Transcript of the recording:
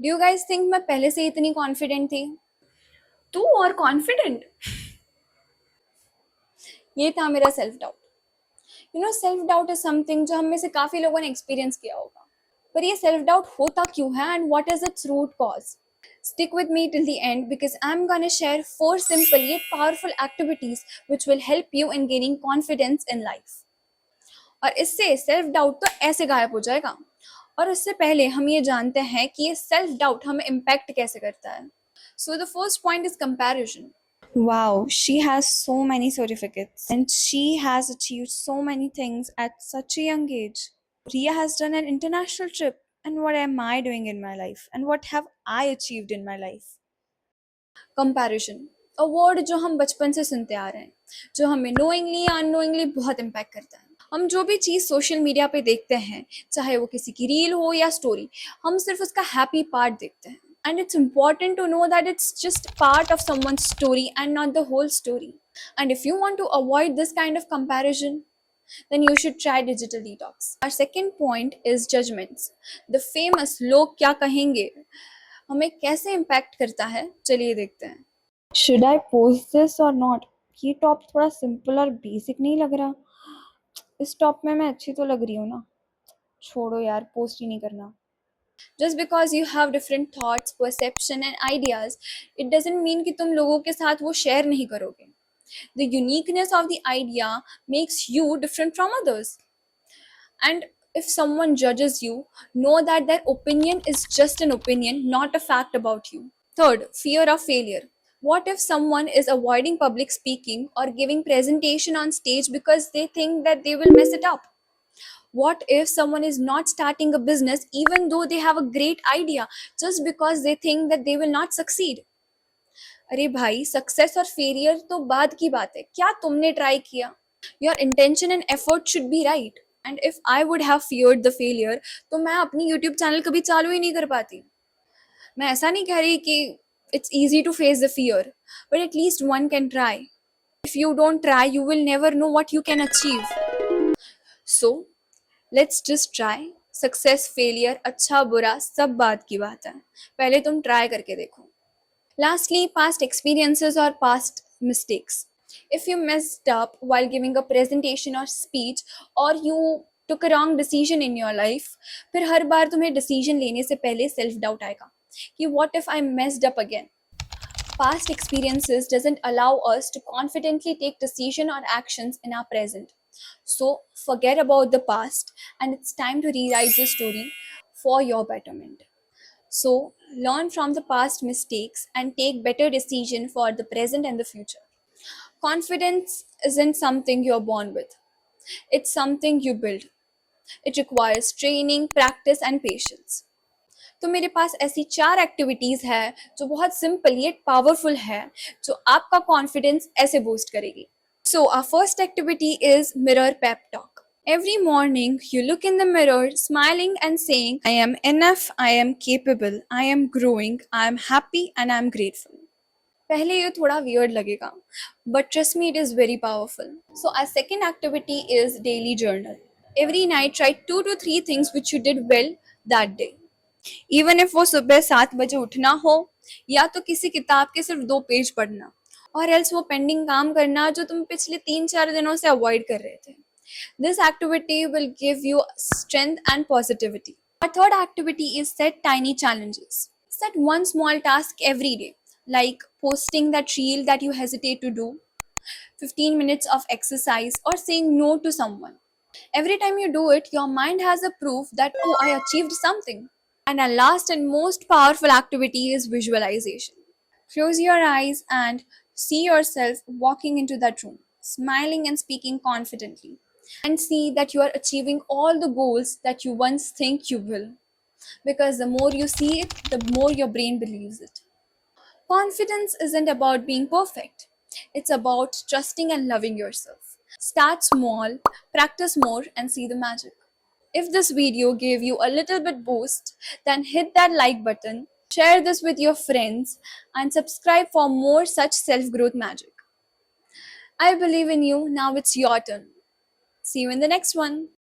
Do you guys think मैं पहले से इतनी कॉन्फिडेंट थी? तू और कॉन्फिडेंट? ये था मेरा self doubt. Self doubt is something जो हम में से काफी लोगों ने एक्सपीरियंस किया होगा। पर ये सेल्फ डाउट होता क्यों है and what is its root cause? Stick with me till the end because I'm gonna share 4 simple yet powerful activities which will help you in gaining confidence in life. और इससे self doubt तो ऐसे गायब हो जाएगा। और उससे पहले हम ये जानते हैं कि ये सेल्फ डाउट हमें इम्पैक्ट कैसे करता है। So the first point is comparison. Wow, she has so many certificates and she has achieved so many things at such a young age. Ria has done an international trip. And what am I doing in my life? And what have I achieved in my life? Comparison, a word जो हम बचपन से सुनते आ रहे हैं, जो हमें knowingly या अननोइंगली बहुत इम्पैक्ट करता है। हम जो भी चीज़ सोशल मीडिया पे देखते हैं, चाहे वो किसी की रील हो या स्टोरी, हम सिर्फ उसका हैप्पी पार्ट देखते हैं। And it's important to know that it's just part of someone's story and not the whole story. And if you want to avoid this kind of comparison, then you should try digital detox. Our second point is judgments. The famous लोग क्या कहेंगे हमें कैसे impact करता है, चलिए देखते हैं। Should I post this or not? ये टॉप थोड़ा सिंपल और बेसिक नहीं लग रहा? इस टॉप में मैं अच्छी तो लग रही हूँ ना? छोड़ो यार, पोस्ट ही नहीं करना। Just because you have different thoughts, perception and ideas, it doesn't mean कि तुम लोगों के साथ वो शेयर नहीं करोगे। The uniqueness of the idea makes you different from others. And if someone judges you, know that their opinion is just an opinion, not a fact about you. Third, fear of failure. What if someone is avoiding public speaking or giving presentation on stage because they think that they will mess it up? What if someone is not starting a business even though they have a great idea just because they think that they will not succeed? अरे भाई, success और failure तो बाद की बात है, क्या तुमने ट्राई किया? Your intention and effort should be right. And if I would have feared the failure तो मैं अपनी यूट्यूब चैनल कभी चालू ही नहीं कर पाती। मैं ऐसा नहीं कह रही कि it's easy to face the fear, but at least one can try. If you don't try, you will never know what you can achieve. So, let's just try. Success, failure, अच्छा बुरा सब बात की बात है, पहले तुम ट्राई करके देखो। Lastly, past experiences or past mistakes. If you messed up while giving a presentation or speech, or you took a wrong decision in your life, फिर हर बार तुम्हें decision लेने से पहले self doubt आएगा कि what if I messed up again? Past experiences doesn't allow us to confidently take decision or actions in our present. So forget about the past and it's time to rewrite the story for your betterment. So learn from the past mistakes and take better decision for the present and the future. Confidence isn't something you're born with. It's something you build. It requires training, practice and patience. तो मेरे पास ऐसी 4 activities है जो बहुत simple yet powerful है, जो आपका confidence ऐसे बूस्ट करेगी। So our first activity is mirror pep talk. Every morning, you look in the mirror, smiling and saying, I am enough, I am capable, I am growing, I am happy, and I am grateful. पहले ये थोड़ा weird लगेगा, but trust me, it is very powerful. So, our second activity is daily journal. Every night, write 2 to 3 things which you did well that day. Even if वो सुबह 7 बजे उठना हो या तो किसी किताब के सिर्फ 2 पेज पढ़ना, और एल्स वो पेंडिंग काम करना जो तुम पिछले 3-4 दिनों से अवॉइड कर रहे थे। This activity will give you strength and positivity. Our third activity is set tiny challenges. Set one small task every day, like posting that reel that you hesitate to do, 15 minutes of exercise, or saying no to someone. Every time you do it, your mind has a proof that, oh, I achieved something. And our last and most powerful activity is visualization. Close your eyes and see yourself walking into that room, smiling and speaking confidently. And see that you are achieving all the goals that you once think you will. Because the more you see it, the more your brain believes it. Confidence isn't about being perfect. It's about trusting and loving yourself. Start small, practice more, and see the magic. If this video gave you a little bit boost, then hit that like button, share this with your friends, and subscribe for more such self-growth magic. I believe in you. Now it's your turn. See you in the next one.